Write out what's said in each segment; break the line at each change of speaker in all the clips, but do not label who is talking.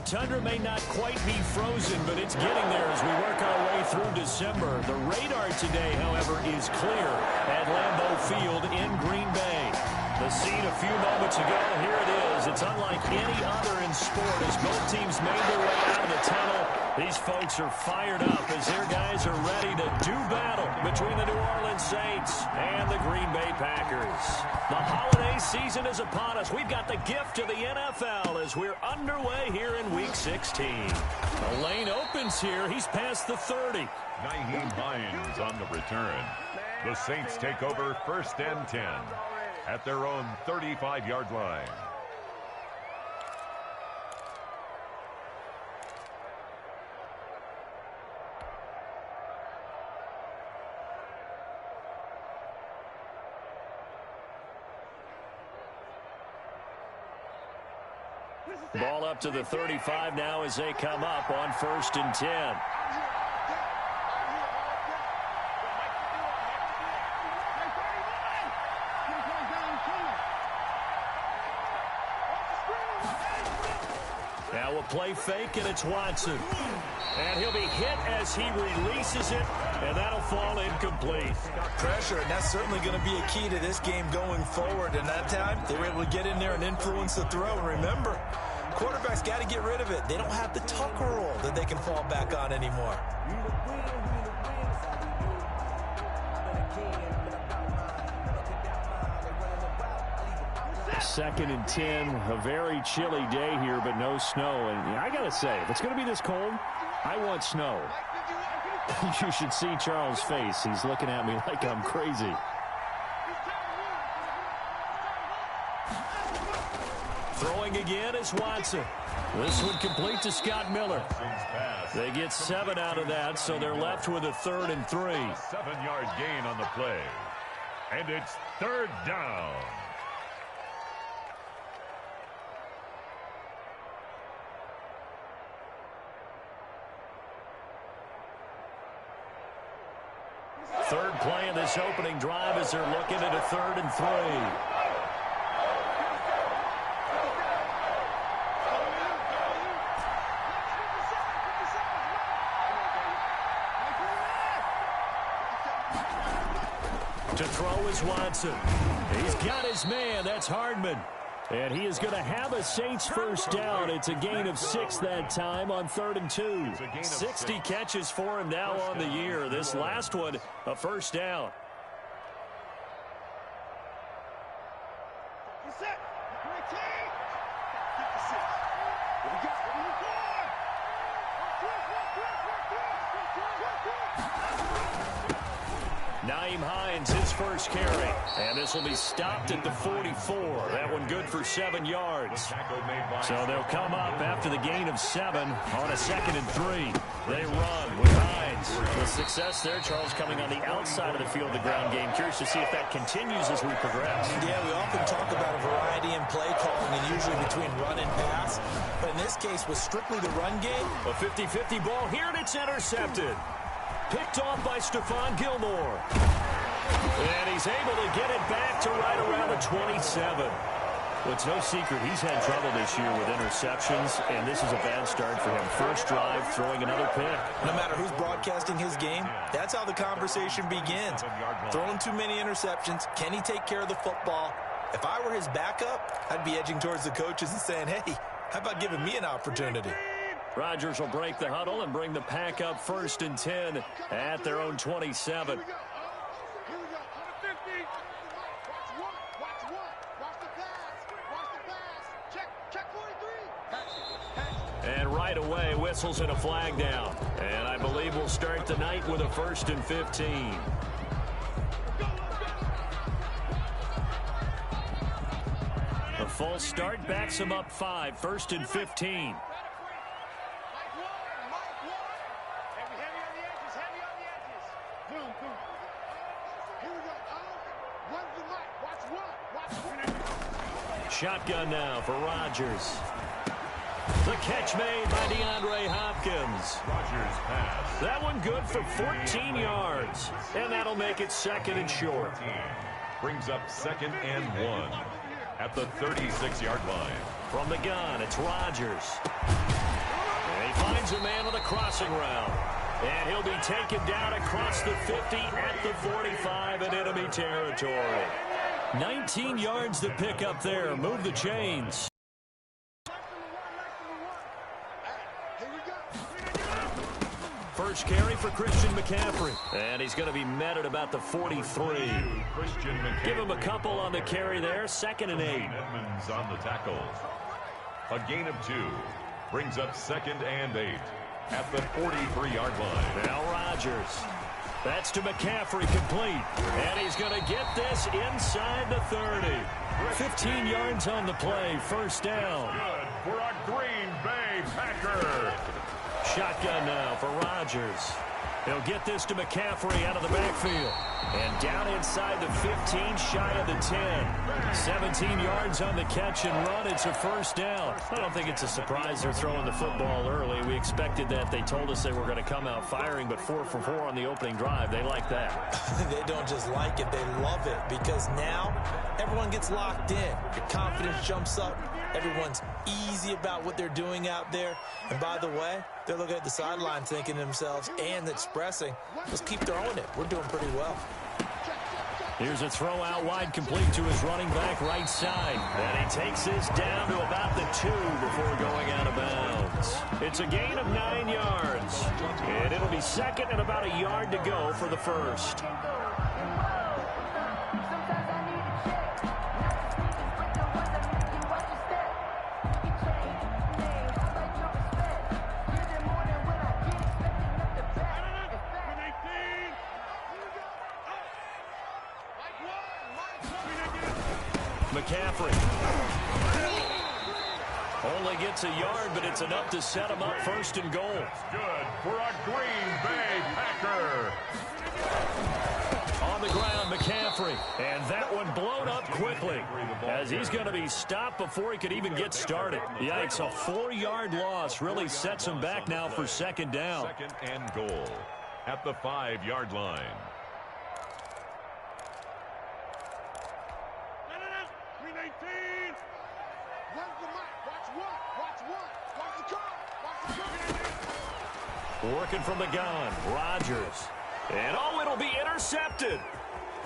tundra may not quite be frozen, but it's getting there as we work our way through December. The radar today, however, is clear at Lambeau Field in Green Bay. The scene a few moments ago, here it is. It's unlike any other in sport as both teams made their way out of the tunnel. These folks are fired up as their guys are ready to do battle between the New Orleans Saints and the Green Bay Packers. The holiday season is upon us. We've got the gift of the NFL as we're underway here in Week 16. The lane opens here. He's past the 30.
Nyheim Hines on the return. The Saints take over 1st and 10 at their own 35-yard line.
Ball up to the 35 now as they come up on 1st and 10. Now a play fake, and it's Watson. And he'll be hit as he releases it, and that'll fall incomplete.
Pressure, and that's certainly going to be a key to this game going forward. And that time, they were able to get in there and influence the throw. And remember, quarterbacks got to get rid of it. They don't have the Tucker roll that they can fall back on anymore.
Second and 10, a very chilly day here, but no snow. And I got to say, if it's going to be this cold, I want snow. You should see Charles' face. He's looking at me like I'm crazy. Throwing again is Watson. This one complete to Scott Miller. They get 7 out of that, so they're left with a 3rd and 3.
7-yard gain on the play. And it's 3rd down.
Third play of this opening drive as they're looking at a 3rd and 3. To throw is Watson. He's got his man. That's Hardman. And he is going to have a Saints first down. It's a gain of 6 that time on 3rd and 2. 60 catches for him now on the year. This last one, a first down. Nyheim Hines, his first carry. And this will be stopped at the 44. That one good for 7 yards. So they'll come up after the gain of 7 on a 2nd and 3. They run with Hines. The success there, Charles, coming on the outside of the field, the ground game. Curious to see if that continues as we progress.
Yeah, we often talk about a variety in play calling and usually between run and pass. But in this case, with strictly the run game,
a 50-50 ball here, and it's intercepted. Picked off by Stephon Gilmore. And he's able to get it back to right around the 27. Well, it's no secret he's had trouble this year with interceptions, and this is a bad start for him. First drive, throwing another pick.
No matter who's broadcasting his game, that's how the conversation begins. Throwing too many interceptions, can he take care of the football? If I were his backup, I'd be edging towards the coaches and saying, hey, how about giving me an opportunity?
Rodgers will break the huddle and bring the pack up 1st and 10 at their own 27. And right away, whistles and a flag down. And I believe we'll start the night with a 1st and 15. A false start backs him up 5, 1st and 15. Shotgun now for Rodgers. The catch made by DeAndre Hopkins.
Rodgers pass.
That one good for 14 yards. And that'll make it 2nd and short.
Brings up 2nd and 1 at the 36-yard line.
From the gun, it's Rodgers. finds a man on the crossing route. And he'll be taken down across the 50 at the 45 in enemy territory. 19 yards to pick up there. Move the chains. First carry for Christian McCaffrey. And he's going to be met at about the 43. Give him a couple on the carry there. 2nd and 8.
Edmonds on the tackle. A gain of 2. Brings up 2nd and 8 at the 43-yard line.
Now Rodgers. That's to McCaffrey, complete. And he's going to get this inside the 30. 15 yards on the play. First down.
Good for a Green Bay Packer.
Shotgun now for Rodgers. He'll get this to McCaffrey out of the backfield. And down inside the 15, shy of the 10. 17 yards on the catch and run. It's a first down. I don't think it's a surprise they're throwing the football early. We expected that. They told us they were going to come out firing, but 4 for 4 on the opening drive. They like that.
They don't just like it, they love it, because now everyone gets locked in. Your confidence jumps up. Everyone's easy about what they're doing out there. And by the way, they're looking at the sideline thinking to themselves and expressing, let's keep throwing it. We're doing pretty well.
Here's a throw out wide, complete to his running back right side. And he takes this down to about the 2 before going out of bounds. It's a gain of 9 yards. And it'll be 2nd and about a yard to go for the first. McCaffrey only gets a yard, but it's enough to set him up 1st and goal.
That's good for a Green Bay Packer.
On the ground, McCaffrey. And that one blown up quickly as he's going to be stopped before he could even get started. Yikes, a 4-yard loss really sets him back now for 2nd down.
2nd and goal at the 5-yard line.
Working from the gun, Rodgers. And it'll be intercepted.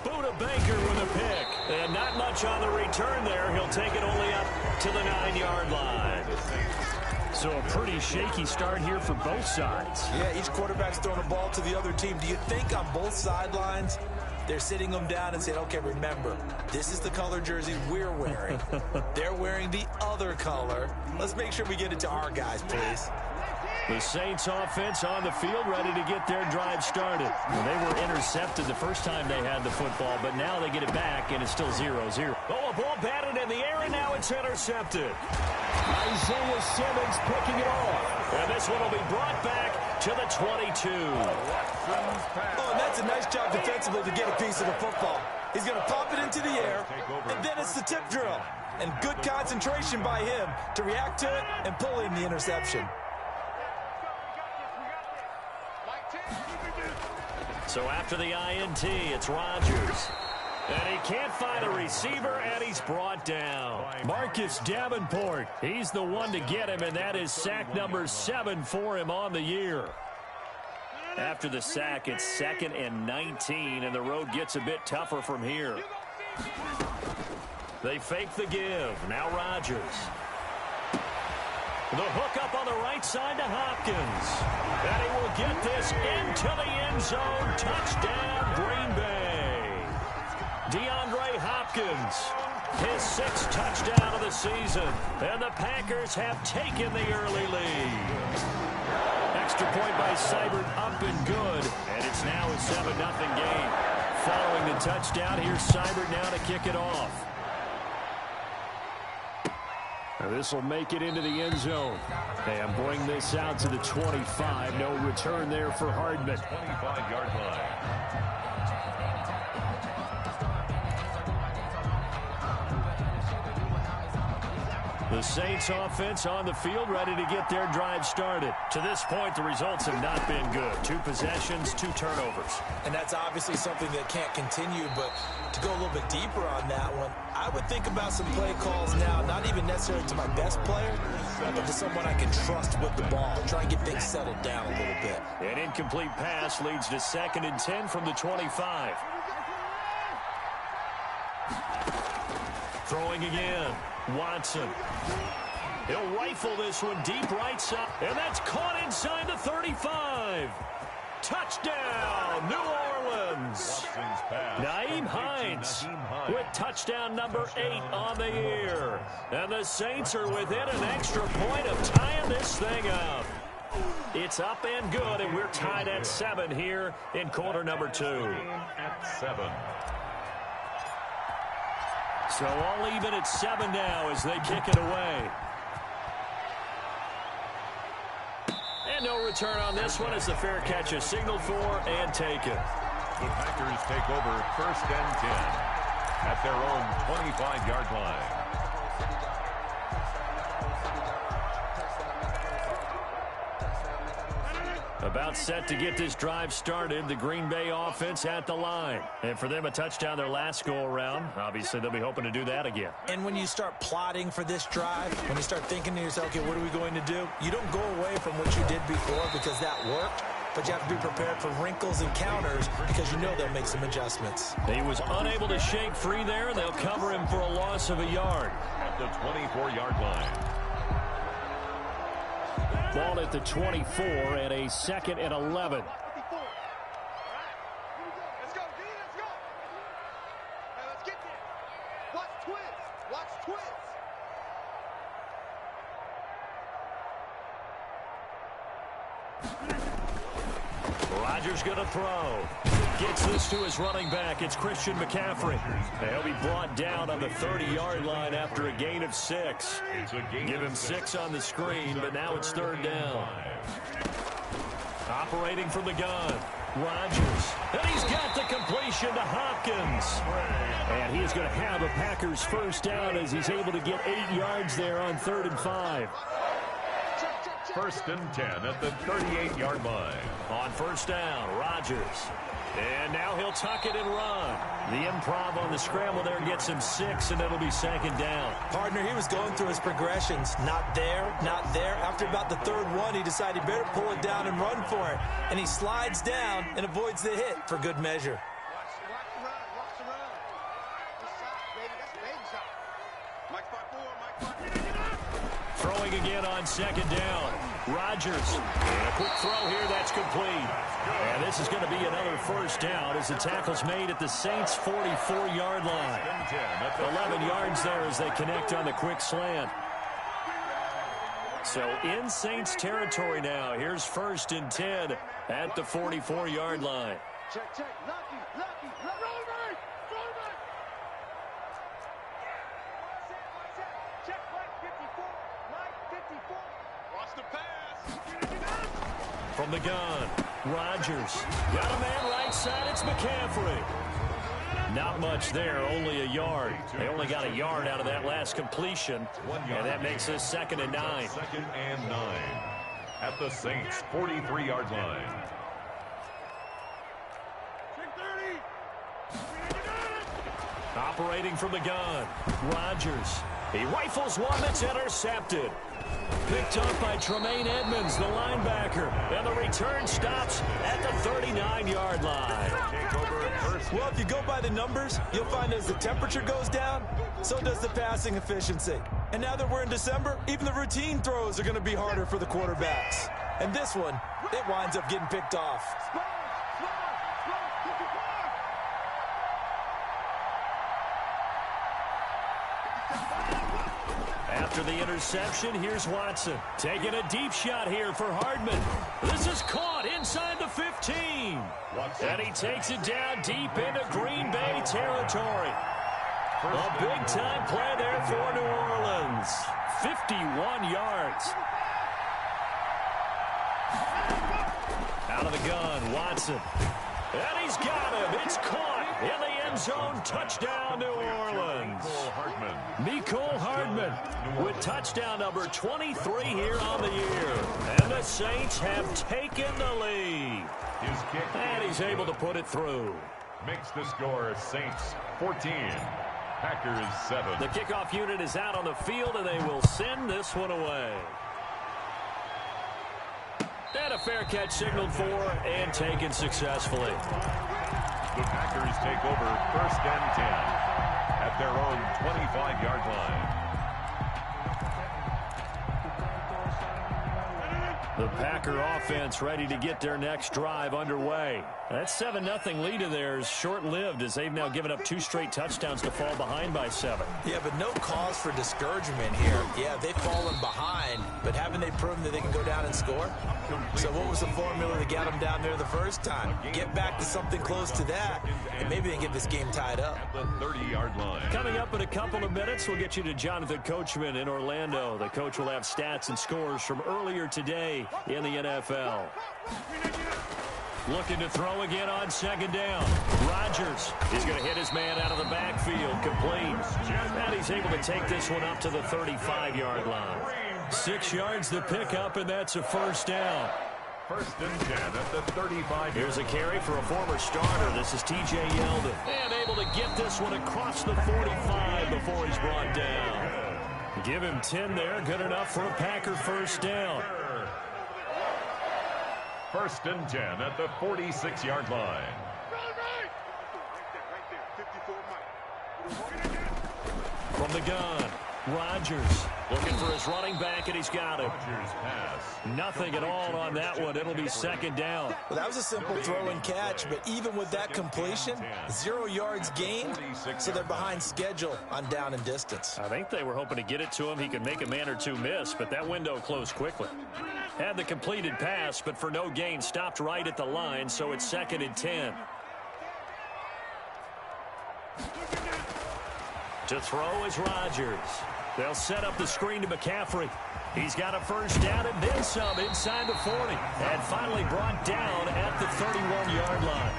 Buda Baker with a pick. And not much on the return there. He'll take it only up to the 9-yard line. So a pretty shaky start here for both sides.
Yeah, each quarterback's throwing the ball to the other team. Do you think on both sidelines they're sitting them down and saying, okay, remember, this is the color jersey we're wearing. They're wearing the other color. Let's make sure we get it to our guys, please.
The Saints offense on the field ready to get their drive started. Well, they were intercepted the first time they had the football, but now they get it back, and it's still 0-0. Oh, a ball batted in the air, and now it's intercepted. Isaiah Simmons picking it off. And this one will be brought back to the 22.
Oh, and that's a nice job defensively to get a piece of the football. He's going to pop it into the air, and then it's the tip drill. And good concentration by him to react to it and pull in the interception.
So after the INT, it's Rodgers. And he can't find a receiver, and he's brought down. Marcus Davenport, he's the one to get him, and that is sack number 7 for him on the year. After the sack, it's 2nd and 19, and the road gets a bit tougher from here. They fake the give. Now Rodgers. The hook up on the right side to Hopkins. And he will get this into the end zone. Touchdown, Green Bay. DeAndre Hopkins, his 6th touchdown of the season. And the Packers have taken the early lead. Extra point by Seibert, up and good. And it's now a 7-0 game. Following the touchdown, here's Seibert now to kick it off. This will make it into the end zone. And bring this out to the 25. No return there for Hardman.
25-yard line.
The Saints offense on the field, ready to get their drive started. To this point, the results have not been good. 2 possessions, 2 turnovers.
And that's obviously something that can't continue, but to go a little bit deeper on that one, I would think about some play calls now, not even necessarily to my best player, but to someone I can trust with the ball. Try and get things settled down a little bit.
An incomplete pass leads to 2nd and 10 from the 25. Throwing again. Watson. He'll rifle this one deep right side. And that's caught inside the 35. Touchdown, New Orleans. Nyheim Hines with touchdown number 8 on the year. And the Saints are within an extra point of tying this thing up. It's up and good, and we're tied at 7 here in quarter number 2.
At 7.
So all even at 7 now as they kick it away. And no return on this one as the fair catch is signaled for and taken.
The Packers take over 1st and 10 at their own 25-yard line.
About set to get this drive started, the Green Bay offense at the line. And for them, a touchdown their last go-around. Obviously, they'll be hoping to do that again.
And when you start plotting for this drive, when you start thinking to yourself, okay, what are we going to do? You don't go away from what you did before because that worked, but you have to be prepared for wrinkles and counters because you know they'll make some adjustments.
He was unable to shake free there. They'll cover him for a loss of a yard.
At the 24-yard line.
Ball at the 24 and a 2nd and 11.
Let's go, D, let's go. Hey, let's get there. Watch twins. Watch twins.
Rodgers going to throw. Gets this to his running back. It's Christian McCaffrey. And he'll be brought down on the 30-yard line after a gain of 6. Give him 6 on the screen, but now it's 3rd down. Operating from the gun. Rodgers. And he's got the completion to Hopkins. And he is going to have a Packers first down as he's able to get 8 yards there on 3rd and 5.
1st and 10 at the 38-yard line.
On 1st down, Rodgers. And now he'll tuck it and run. The improv on the scramble there gets him 6, and it'll be 2nd down.
Partner, he was going through his progressions. Not there, not there. After about the 3rd one, he decided he better pull it down and run for it. And he slides down and avoids the hit for good measure.
Watch the run. Watch the run. Good shot, baby. That's a baby shot. Mike 5-4.
Throwing again on 2nd down. Rodgers. And a quick throw here. That's complete. And this is going to be another first down as the tackle's made at the Saints' 44-yard line. 11 yards there as they connect on the quick slant. So in Saints territory now. Here's 1st and 10 at the 44-yard line.
Check. Lucky. Roll right. Check Mike 54. Mike 54. Watch the pass.
From the gun, Rodgers. Got a man right side. It's McCaffrey. Not much there, only a yard. They only got a yard out of that last completion, and that makes this 2nd and 9.
2nd and 9 at the Saints' 43-yard line.
Operating from the gun, Rodgers. He rifles one that's intercepted. Picked up by Tremaine Edmonds, the linebacker. And the return stops at the 39-yard line.
Well, if you go by the numbers, you'll find as the temperature goes down, so does the passing efficiency. And now that we're in December, even the routine throws are going to be harder for the quarterbacks. And this one, it winds up getting picked off.
After the interception, here's Watson. Taking a deep shot here for Hardman. This is caught inside the 15. And he takes it down deep into Green Bay territory. A big-time play there for New Orleans. 51 yards. Out of the gun, Watson. And he's got him. It's caught. in the end zone. Touchdown, New Orleans. Mecole Hardman with touchdown number 23 here on the year. And the Saints have taken the lead. And he's able to put it through.
Makes the score Saints 14, Packers 7.
The kickoff unit is out on the field, and they will send this one away. And a fair catch signaled for and taken successfully.
The Packers take over 1st and 10 at their own 25-yard line.
The Packer offense ready to get their next drive underway. That 7-0 lead of theirs short-lived as they've now given up 2 straight touchdowns to fall behind by 7.
Yeah, but no cause for discouragement here. Yeah, they've fallen behind, but haven't they proven that they can go down and score? So what was the formula to get them down there the first time? Get back to something close to that, and maybe they get this game tied up.
At the 30-yard line.
Coming up in a couple of minutes, we'll get you to Jonathan Coachman in Orlando. The coach will have stats and scores from earlier today in the NFL. Looking to throw again on 2nd down. Rodgers is going to hit his man out of the backfield. Complete. And he's able to take this one up to the 35-yard line. 6 yards the pickup, and that's a 1st down.
1st and 10 at the 35.
Here's a carry for a former starter. This is T.J. Yeldon. And able to get this one across the 45 before he's brought down. Give him 10 there. Good enough for a Packer 1st down.
1st and 10 at the 46-yard line.
From the gun, Rodgers looking for his running back, and he's got him.
Rodgers pass.
Nothing at all on that one. It'll be 2nd down.
Well, that was a simple throw and catch, but even with that completion, 0 yards gained, so they're behind schedule on down and distance.
I think they were hoping to get it to him. He could make a man or two miss, but that window closed quickly. Had the completed pass, but for no gain, stopped right at the line, so it's 2nd and 10. To throw is Rodgers. They'll set up the screen to McCaffrey. He's got a 1st down and then some inside the 40. And finally brought down at the 31-yard line.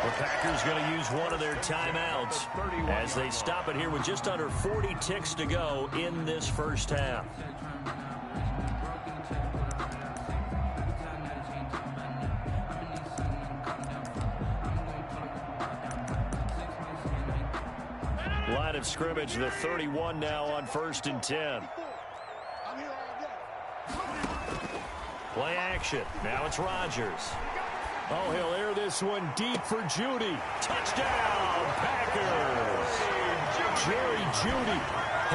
The Packers going to use one of their timeouts as they stop it here with just under 40 ticks to go in this first half. Line of scrimmage, the 31 now on 1st and 10. Play action. Now it's Rodgers. Oh, he'll air this one deep for Judy. Touchdown, Packers. Jerry Judy,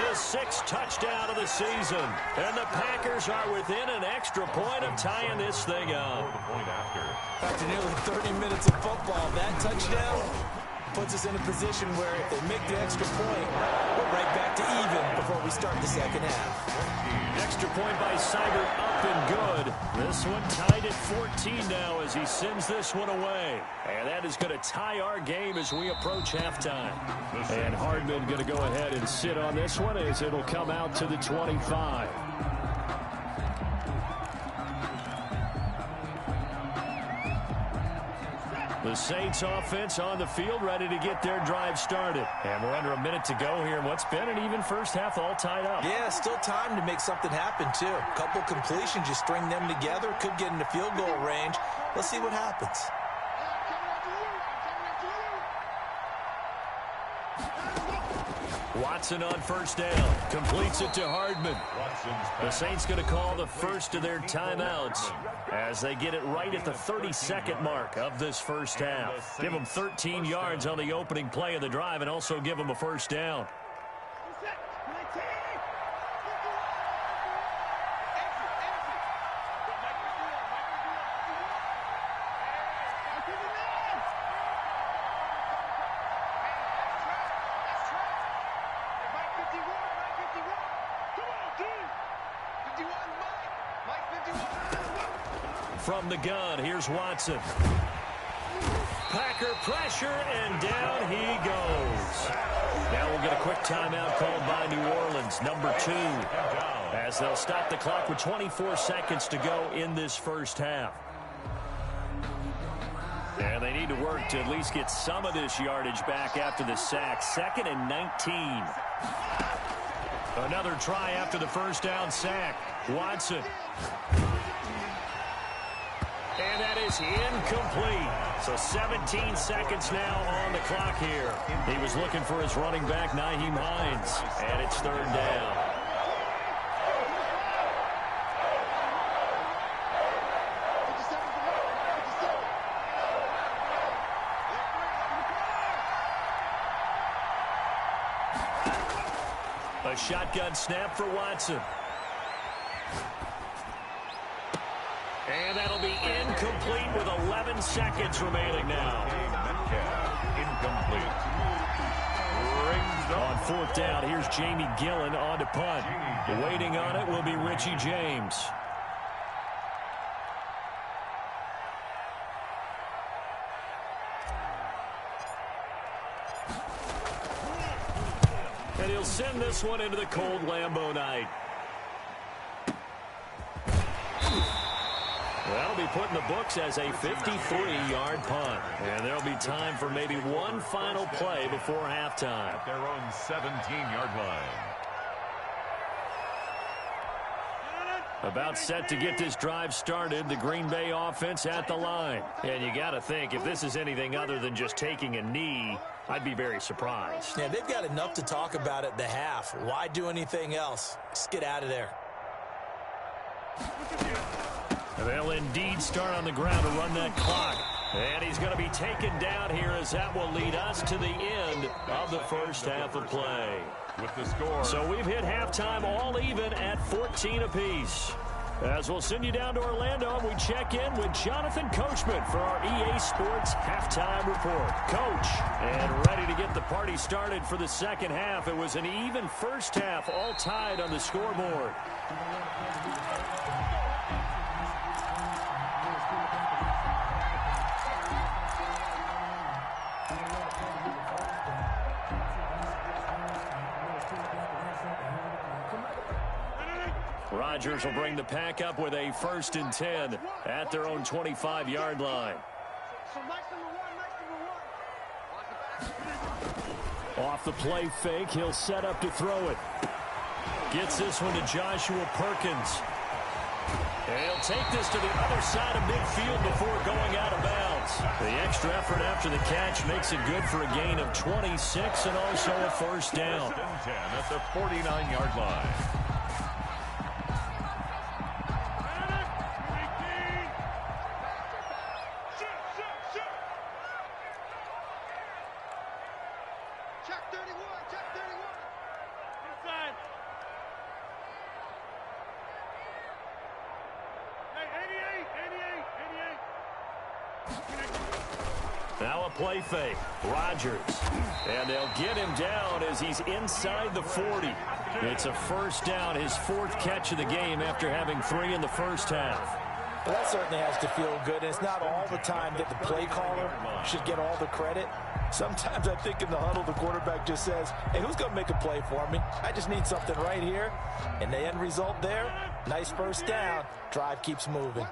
his 6th touchdown of the season. And the Packers are within an extra point of tying this thing up.
After nearly 30 minutes of football, that touchdown puts us in a position where if they make the extra point, we're right back to even before we start the 2nd half.
Extra point by Seibert, up and good. This one tied at 14 now as he sends this one away. And that is going to tie our game as we approach halftime. And Hardman going to go ahead and sit on this one as it'll come out to the 25. The Saints offense on the field ready to get their drive started. And we're under a minute to go here in what's been an even first half, all tied up.
Yeah, still time to make something happen, too. A couple completions, you string them together, could get into field goal range. Let's see what happens.
Watson on 1st down. Completes it to Hardman. The Saints going to call the first of their timeouts as they get it right at the 32nd mark of this first half. Give them 13 yards on the opening play of the drive and also give them a 1st down. From the gun, here's Watson. Packer pressure, and down he goes. Now we'll get a quick timeout called by New Orleans, number 2, as they'll stop the clock with 24 seconds to go in this first half. And they need to work to at least get some of this yardage back after the sack. 2nd and 19. Another try after the first down sack. Watson. And that is incomplete. So 17 seconds now on the clock here. He was looking for his running back, Nyheim Hines. And it's 3rd down. A shotgun snap for Watson. And that'll be incomplete with 11 seconds remaining now.
Incomplete.
On 4th down, here's Jamie Gillen on to punt. Waiting on it will be Richie James. And he'll send this one into the cold Lambeau night. That'll be put in the books as a 53-yard punt. And there'll be time for maybe one final play before halftime.
At their own 17-yard line.
About set to get this drive started, the Green Bay offense at the line. And you got to think, if this is anything other than just taking a knee, I'd be very surprised.
Yeah, they've got enough to talk about at the half. Why do anything else? Just get out of there.
They'll indeed start on the ground to run that clock. And he's going to be taken down here as that will lead us to the end of the first half of play.
With the score.
So we've hit halftime all even at 14 apiece. As we'll send you down to Orlando, and we check in with Jonathan Coachman for our EA Sports Halftime Report. Coach, and ready to get the party started for the second half. It was an even first half, all tied on the scoreboard. Rodgers will bring the pack up with a 1st and 10 at their own 25-yard line. Off the play fake, he'll set up to throw it. Gets this one to Joshua Perkins. And he'll take this to the other side of midfield before going out of bounds. The extra effort after the catch makes it good for a gain of 26 and also a 1st down.
1st and 10 at the 49-yard line.
Now a play fake. Rodgers. And they'll get him down as he's inside the 40. It's a 1st down, his 4th catch of the game after having 3 in the first half.
Well, that certainly has to feel good. It's not all the time that the play caller should get all the credit. Sometimes I think in the huddle, the quarterback just says, hey, who's going to make a play for me? I just need something right here. And the end result there, nice 1st down. Drive keeps moving.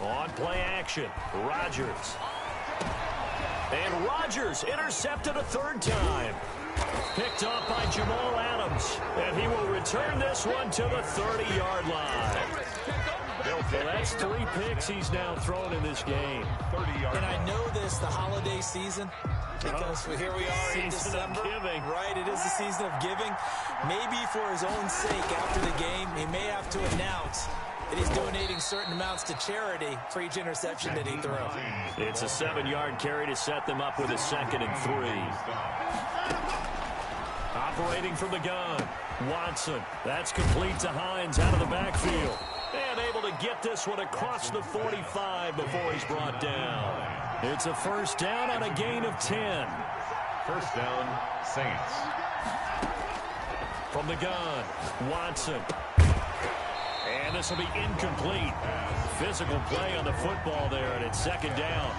On play action, Rodgers. And Rodgers intercepted a 3rd time. Picked off by Jamal Adams. And he will return this one to the 30-yard line. So that's 3 picks he's now thrown in this game.
30-yard
And I know this, the holiday season, because here we are in December.
Giving.
Right, it is the season of giving. Maybe for his own sake after the game, he may have to announce that he's donating certain amounts to charity for each interception that he throws.
It's a 7-yard carry to set them up with a 2nd and 3. Operating from the gun, Watson. That's complete to Hines out of the backfield. And able to get this one across the 45 before he's brought down. It's a 1st down on a gain of 10.
1st down, Saints.
From the gun, Watson. And this will be incomplete. physical play on the football there, and it's second down.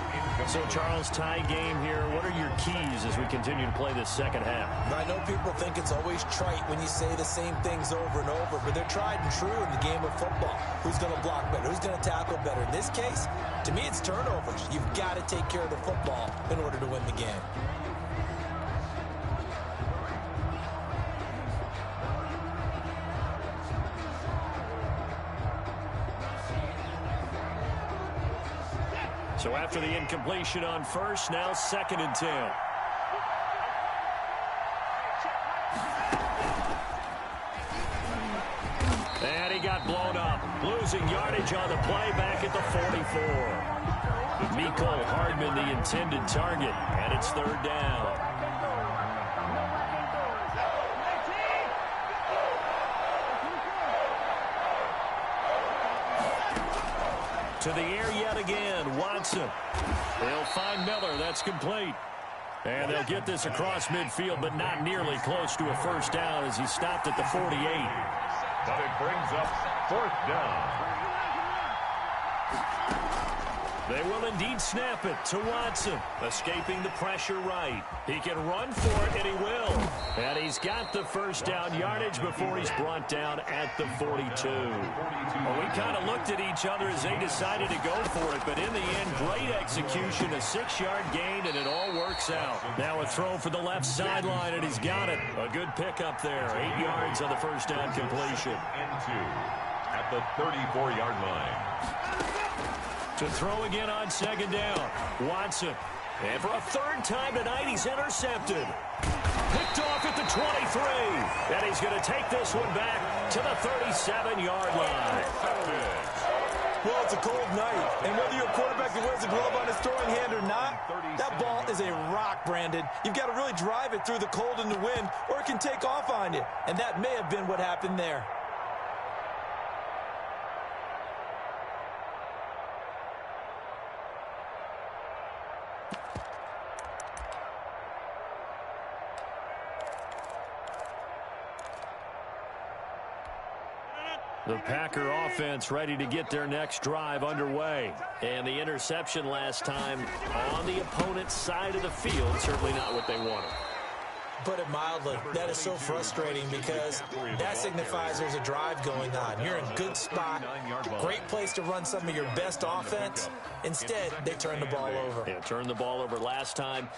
So, Charles, tie game here. What are your keys as we continue to play this second half?
I know people think it's always trite when you say the same things over and over, but they're tried and true in the game of football. Who's going to block better? Who's going to tackle better? In this case, to me, it's turnovers. You've got to take care of the football in order to win the game.
So after the incompletion on first, now 2nd and 10. And he got blown up. Losing yardage on the play back at the 44. Mecole Hardman the intended target, and it's 3rd down. To the air yet again, Watson. They'll find Miller. That's complete. And they'll get this across midfield, but not nearly close to a first down as he stopped at the 48.
But it brings up 4th down.
They will indeed snap it to Watson, escaping the pressure right. He can run for it, and he will. And he's got the first down yardage before he's brought down at the 42. Well, we kind of looked at each other as they decided to go for it, but in the end, great execution, a 6-yard gain, and it all works out. Now a throw for the left sideline, and he's got it. A good pickup there, 8 yards on the first down completion.
Into at the 34-yard line.
To throw again on 2nd down, Watson. And for a 3rd time tonight, he's intercepted. Picked off at the 23. And he's going to take this one back to the 37-yard line.
Well, it's a cold night, and whether you're a quarterback that wears a glove on his throwing hand or not, that ball is a rock, Brandon. You've got to really drive it through the cold and the wind, or it can take off on you. And that may have been what happened there.
The Packer offense ready to get their next drive underway. And the interception last time on the opponent's side of the field, certainly not what they wanted.
Put it mildly, that is so frustrating because that signifies there's a drive going on. You're in a good spot, great place to run some of your best offense. Instead, they turn the ball over.
Yeah, turned the ball over last time.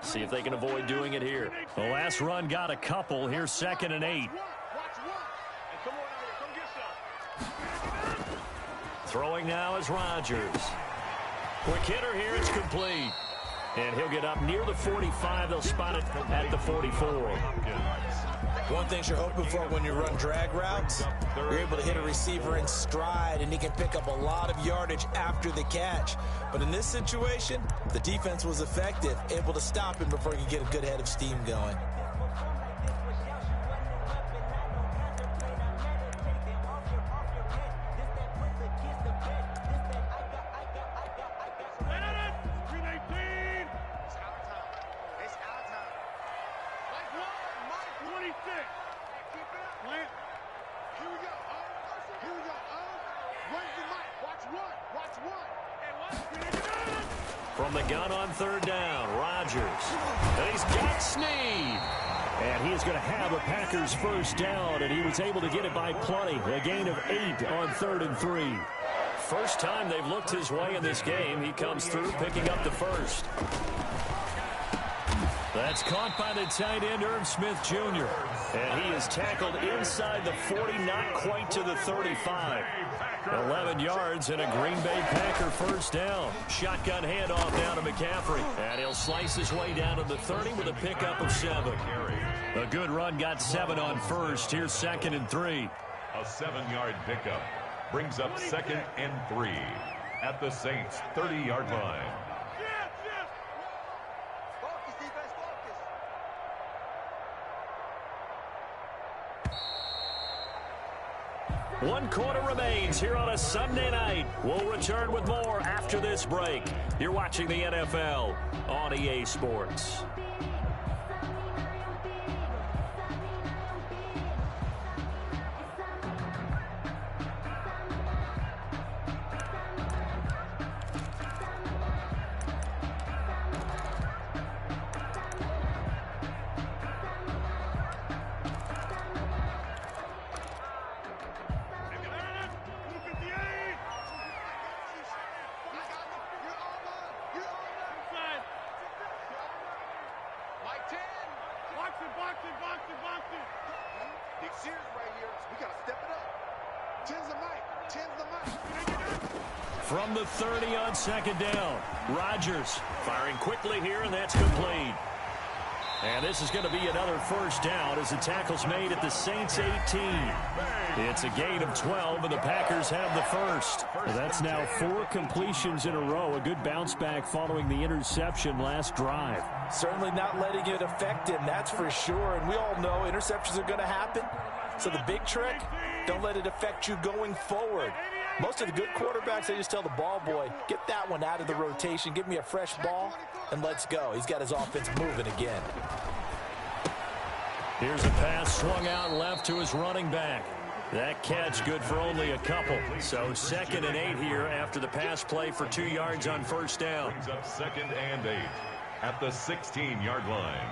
See if they can avoid doing it here. The last run got a couple. Here's 2nd and 8. Throwing now is Rodgers. Quick hitter here, it's complete. And he'll get up near the 45. They'll spot it at the 44.
One thing you're hoping for when you run drag routes, you're able to hit a receiver in stride, and he can pick up a lot of yardage after the catch. But in this situation, the defense was effective, able to stop him before he could get a good head of steam going.
From the gun on 3rd down, Rodgers. And he's got Snead. And he is going to have a Packers first down, and he was able to get it by plenty. A gain of 8 on 3rd and 3. First time they've looked his way in this game. He comes through picking up the first. That's caught by the tight end, Irv Smith Jr. And he is tackled inside the 40, not quite to the 35. 11 yards and a Green Bay Packer first down. Shotgun handoff down to McCaffrey. And he'll slice his way down to the 30 with a pickup of 7. A good run, got 7 on first. Here's 2nd and 3.
A 7-yard pickup brings up 2nd and 3 at the Saints' 30-yard line.
One quarter remains here on a Sunday night. We'll return with more after this break. You're watching the NFL on EA Sports. from the 30 on second down. Rodgers firing quickly here, and that's complete. And this is going to be another first down as the tackle's made at the Saints 18. It's a gain of 12, and the Packers have the first. That's now 4 completions in a row. A good bounce back following the interception last drive.
Certainly not letting it affect him, that's for sure. And we all know interceptions are going to happen. So the big trick, don't let it affect you going forward. Most of the good quarterbacks, they just tell the ball boy, get that one out of the rotation, give me a fresh ball, and let's go. He's got his offense moving again.
Here's a pass swung out left to his running back. That catch good for only a couple. So 2nd and 8 here after the pass play for 2 yards on first down.
Brings up 2nd and 8 at the 16-yard line.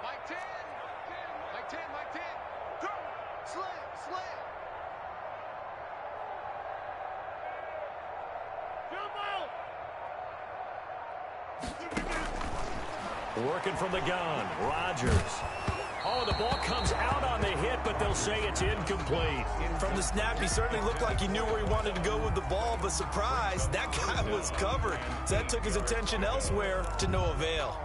Mike 10. Mike 10. Mike 10. Go. Slam.
Working from the gun, Rodgers. Oh, the ball comes out on the hit, but they'll say it's incomplete.
From the snap, he certainly looked like he knew where he wanted to go with the ball, but surprise, that guy was covered. So that took his attention elsewhere to no avail.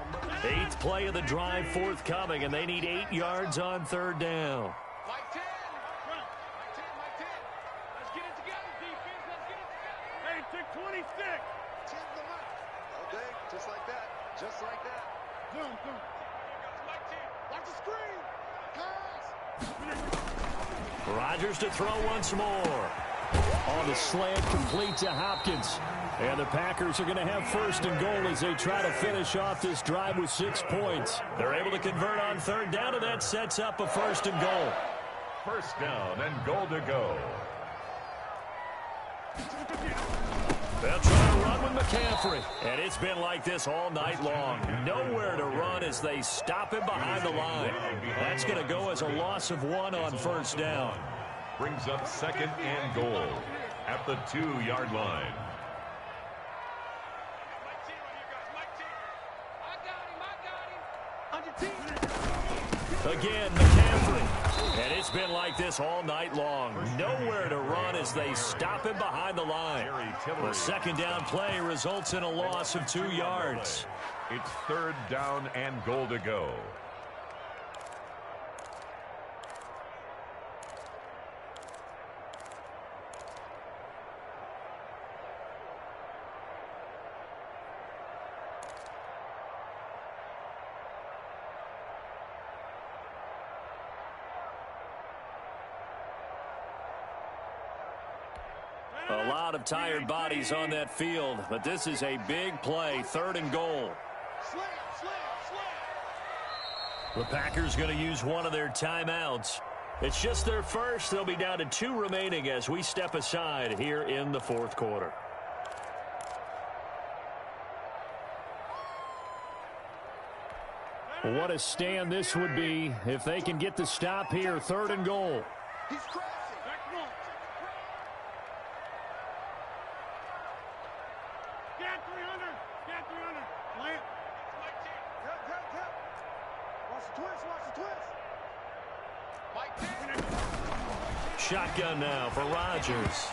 8th play of the drive forthcoming, and they need 8 yards on third down.
Mike 10. Mike 10. Mike 10. Let's get it together, defense. Let's get it together. Hey, took 26. 10 the month. Okay, just like that. Just like that. Zoom. Mike 10. Watch the screen. Pass.
Rodgers to throw once more. On the slant, complete to Hopkins. And the Packers are going to have 1st and goal as they try to finish off this drive with 6 points. They're able to convert on third down, and that sets up a 1st and goal.
1st down and goal to go.
They'll try to run with McCaffrey. And it's been like this all night long. Nowhere to run as they stop him behind the line. That's going to go as a loss of 1 on first down.
Brings up 2nd and goal at the 2-yard line.
Again, McCaffrey. And it's been like this all night long. Nowhere to run as they stop him behind the line. The 2nd down play results in a loss of 2 yards.
It's 3rd down and goal to go.
A lot of tired bodies on that field, but this is a big play, 3rd and goal. The Packers going to use one of their timeouts. It's just their first. They'll be down to 2 remaining as we step aside here in the 4th quarter. What a stand this would be if they can get the stop here, 3rd and goal.
He's crashing. Get 300. Get 300. Plant. Watch the twist. Watch the twist. Mike 10.
Shotgun now for Rodgers.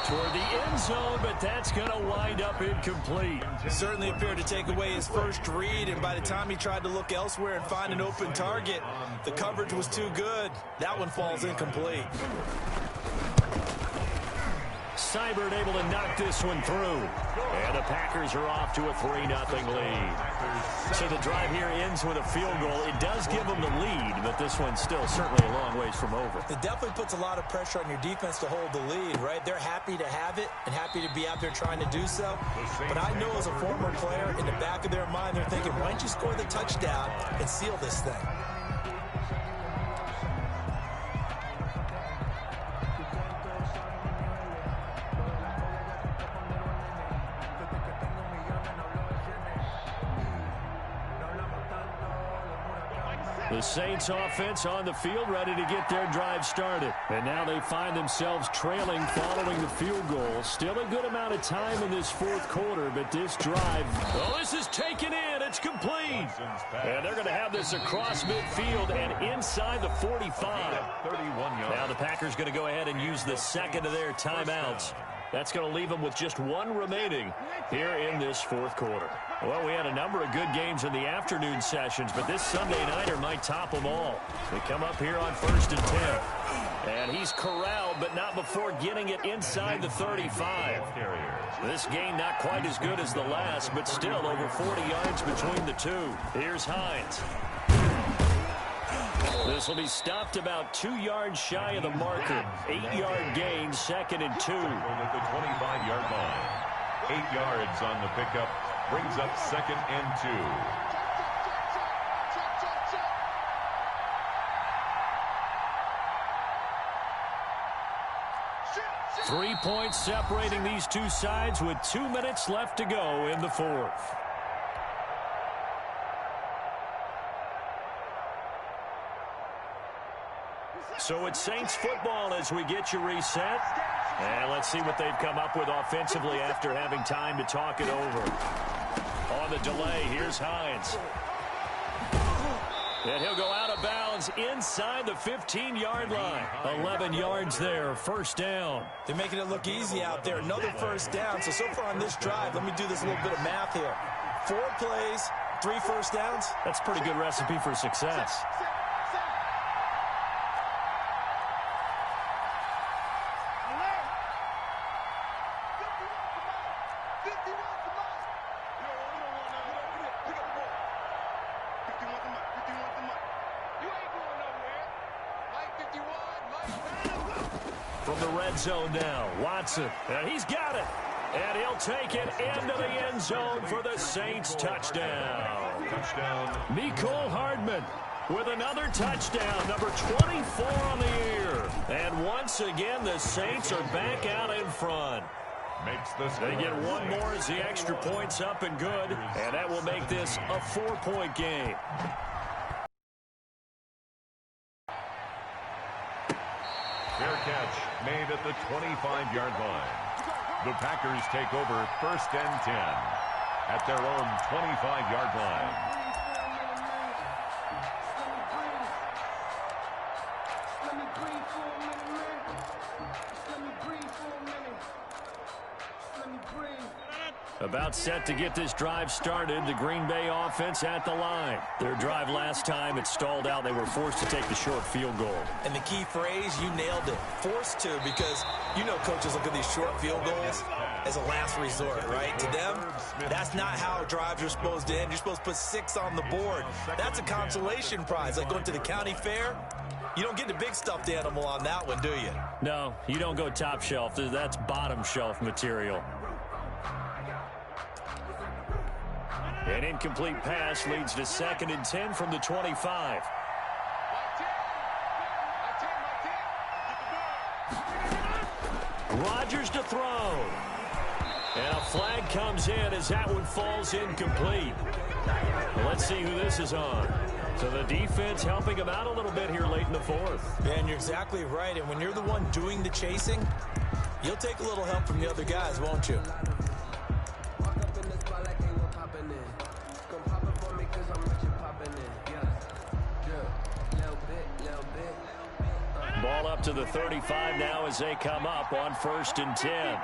Toward the end zone, but that's going to wind up incomplete.
Certainly appeared to take away his first read, and by the time he tried to look elsewhere and find an open target, the coverage was too good. That one falls incomplete.
Seibert able to knock this one through. And the Packers are off to a 3-0 lead. So the drive here ends with a field goal. It does give them the lead, but this one's still certainly a long ways from over.
It definitely puts a lot of pressure on your defense to hold the lead, right? They're happy to have it and happy to be out there trying to do so. But I know as a former player, in the back of their mind, they're thinking, why don't you score the touchdown and seal this thing?
Mike 6.
The Saints offense on the field, ready to get their drive started. And now they find themselves trailing following the field goal. Still a good amount of time in this fourth quarter, but this drive, oh, this is taken in. It's complete. And they're going to have this across midfield and inside the 45.
31 yards.
Now the Packers going to go ahead and use the second of their timeouts. That's going to leave them with just one remaining here in this fourth quarter. Well, we had a number of good games in the afternoon sessions, but this Sunday nighter might top them all. They come up here on 1st and 10. And he's corralled, but not before getting it inside the 35. This game not quite as good as the last, but still over 40 yards between the two. Here's Hines. This will be stopped about 2 yards shy of the marker. 8-yard gain, 2nd and 2.
At the 25-yard line. 8 yards on the pickup. Brings up 2nd and 2.
3 points separating these two sides with 2 minutes left to go in the fourth. So it's Saints football as we get you reset. And let's see what they've come up with offensively after having time to talk it over. On the delay, here's Hines. And he'll go out of bounds inside the 15-yard line. 11 yards there, first down.
They're making it look easy out there. Another first down. So far on this drive, let me do this little bit of math here. 4 plays, 3 first downs.
That's a pretty good recipe for success. From the red zone now, Watson, and he's got it. And he'll take it into the end zone for the Saints touchdown. Mecole Hardman with another touchdown, number 24 on the year. And once again, the Saints are back out in front. They get one more as the extra point's up and good, and that will make this a 4-point game.
Fair catch made at the 25-yard line. The Packers take over 1st and 10 at their own 25-yard line.
About set to get this drive started. The Green Bay offense at the line. Their drive last time, it stalled out. They were forced to take the short field goal.
And the key phrase, you nailed it. Forced to, because you know coaches look at these short field goals as a last resort, right? To them, that's not how drives are supposed to end. You're supposed to put 6 on the board. That's a consolation prize, like going to the county fair. You don't get the big stuffed animal on that one, do you?
No, you don't go top shelf. That's bottom shelf material. An incomplete pass leads to 2nd and 10 from the 25. Rodgers to throw. And a flag comes in as that one falls incomplete. Well, let's see who this is on. So the defense helping him out a little bit here late in the fourth.
Yeah, and you're exactly right. And when you're the one doing the chasing, you'll take a little help from the other guys, won't you?
Ball up to the 35 now as they come up on 1st and 10.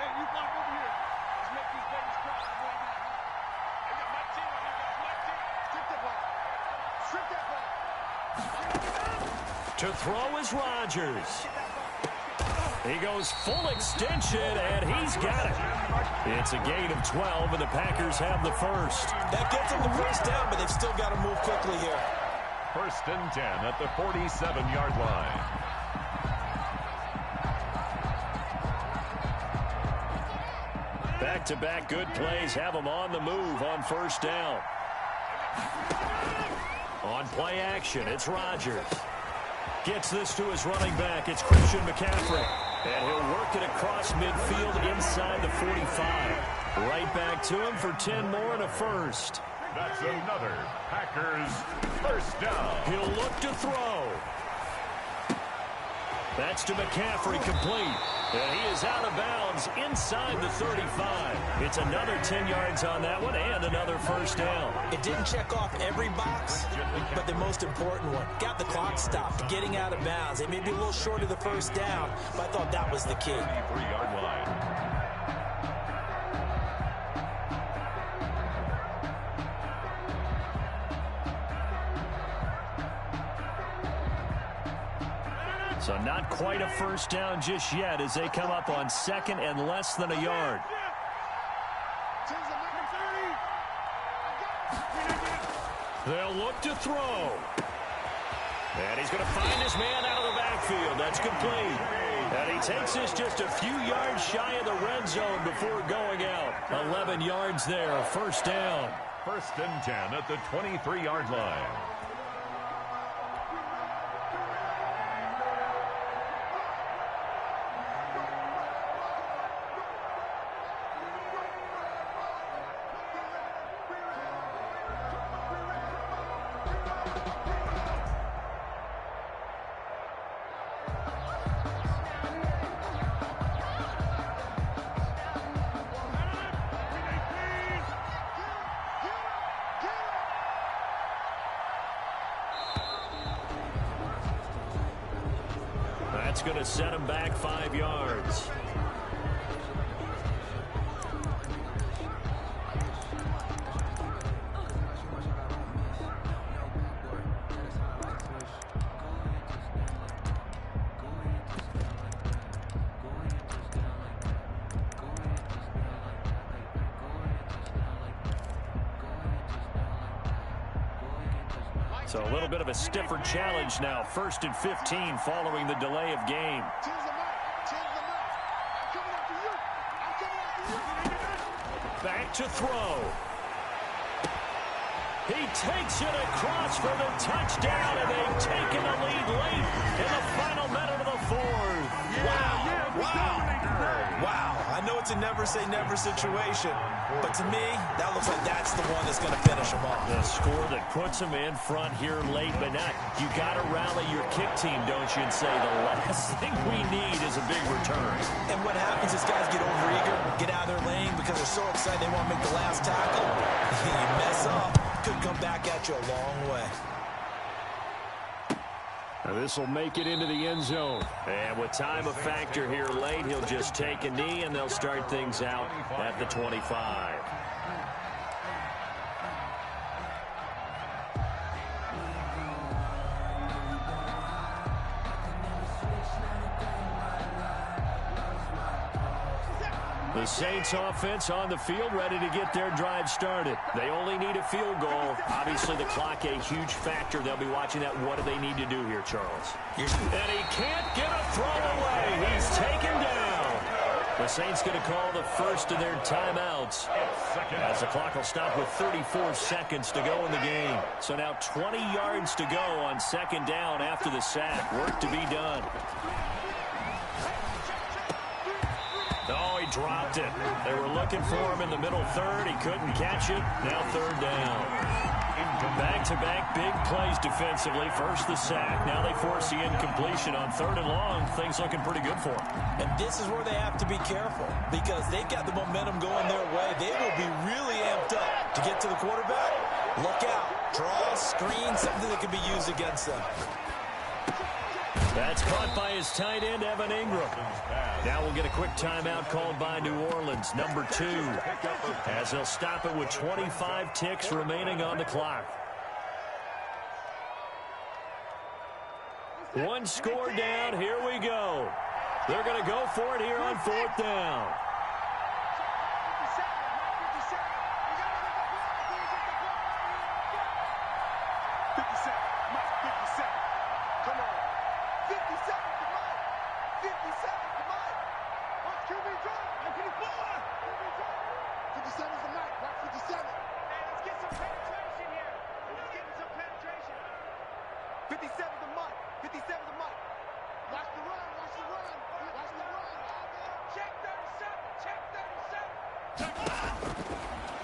To throw is Rodgers. He goes full extension, and he's got it. It's a gain of 12, and the Packers have the first.
That gets them the first down, but they've still got to move quickly here.
1st and 10 at the 47-yard line.
Back-to-back good plays have them on the move on 1st down. On play action, it's Rodgers. Gets this to his running back. It's Christian McCaffrey. And he'll work it across midfield inside the 45. Right back to him for 10 more and a first.
That's another Packers first down.
He'll look to throw. That's to McCaffrey, complete. And he is out of bounds inside the 35. It's another 10 yards on that one and another first down.
It didn't check off every box, but the most important one. Got the clock stopped, getting out of bounds. It may be a little short of the first down, but I thought that was the key.
3-yard line.
So not quite a first down just yet as they come up on second and less than a yard. They'll look to throw. And he's going to find his man out of the backfield. That's complete. And he takes this just a few yards shy of the red zone before going out. 11 yards there, first down.
First and 10 at the 23-yard line.
That's going to set him back 5 yards. So a little bit of a stiffer challenge now. First and 15 following the delay of game. Back to throw. He takes it across for the touchdown, and they've taken the lead late in the final minute of the fourth.
Wow. Wow. Wow. I know it's a never-say-never situation, but to me, that looks like that's the one that's going to finish him off.
The score that puts him in front here late, but not. You got to rally your kick team, don't you, and say the last thing we need is a big return.
And what happens is guys get overeager, get out of their lane because they're so excited they want to make the last tackle. You mess up, could come back at you a long way.
This will make it into the end zone. And with time a factor here late, he'll just take a knee, and they'll start things out at the 25. The Saints offense on the field, ready to get their drive started. They only need a field goal. Obviously, the clock a huge factor. They'll be watching that. What do they need to do here, Charles? And he can't get a throw away. He's taken down. The Saints going to call the first of their timeouts as the clock will stop with 34 seconds to go in the game. So now 20 yards to go on second down after the sack. Work to be done. Oh, he dropped it. They were looking for him in the middle third. He couldn't catch it. Now third down. Back-to-back big plays defensively. First the sack. Now they force the incompletion on third and long. Things looking pretty good for them.
And this is where they have to be careful because they've got the momentum going their way. They will be really amped up to get to the quarterback. Look out. Draw, screen, something that can be used against them.
That's caught by his tight end, Evan Ingram. Now we'll get a quick timeout called by New Orleans, number 2, as they'll stop it with 25 ticks remaining on the clock. One score down. Here we go. They're going to go for it here on fourth down.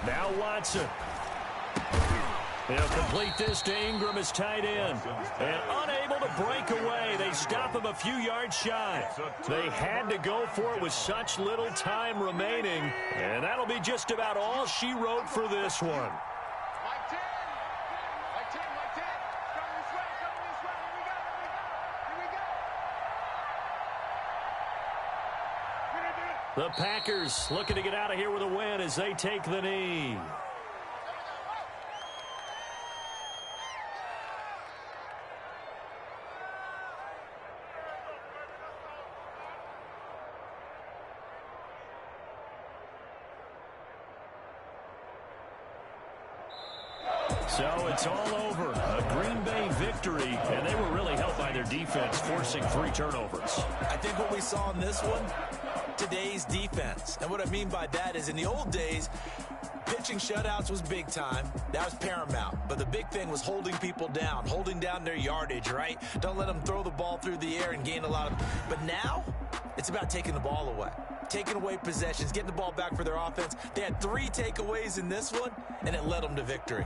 Now Watson. He'll complete this to Ingram as tight end. And unable to break away, they stop him a few yards shy. They had to go for it with such little time remaining. And that'll be just about all she wrote for this one. The Packers looking to get out of here with a win as they take the knee. So it's all over. A Green Bay victory, and they were really helped by their defense, forcing 3 turnovers.
I think what we saw in this one, today's defense. And what I mean by that is in the old days, pitching shutouts was big time. That was paramount. But the big thing was holding people down, holding down their yardage, right? Don't let them throw the ball through the air and gain a lot of... But now, it's about taking the ball away. Taking away possessions, getting the ball back for their offense. They had 3 takeaways in this one, and it led them to victory.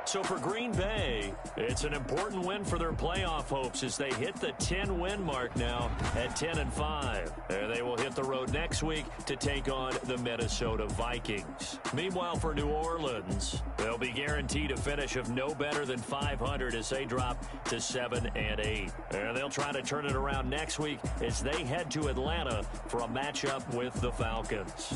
So for Green Bay, it's an important win for their playoff hopes as they hit the 10-win mark now at 10-5. And they will hit the road next week to take on the Minnesota Vikings. Meanwhile, for New Orleans, they'll be guaranteed a finish of no better than 500 as they drop to 7-8. And they'll try to turn it around next week as they head to Atlanta for a matchup with the Falcons.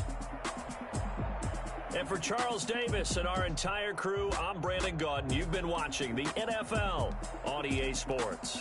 And for Charles Davis and our entire crew, I'm Brandon Gaudin. You've been watching the NFL on EA Sports.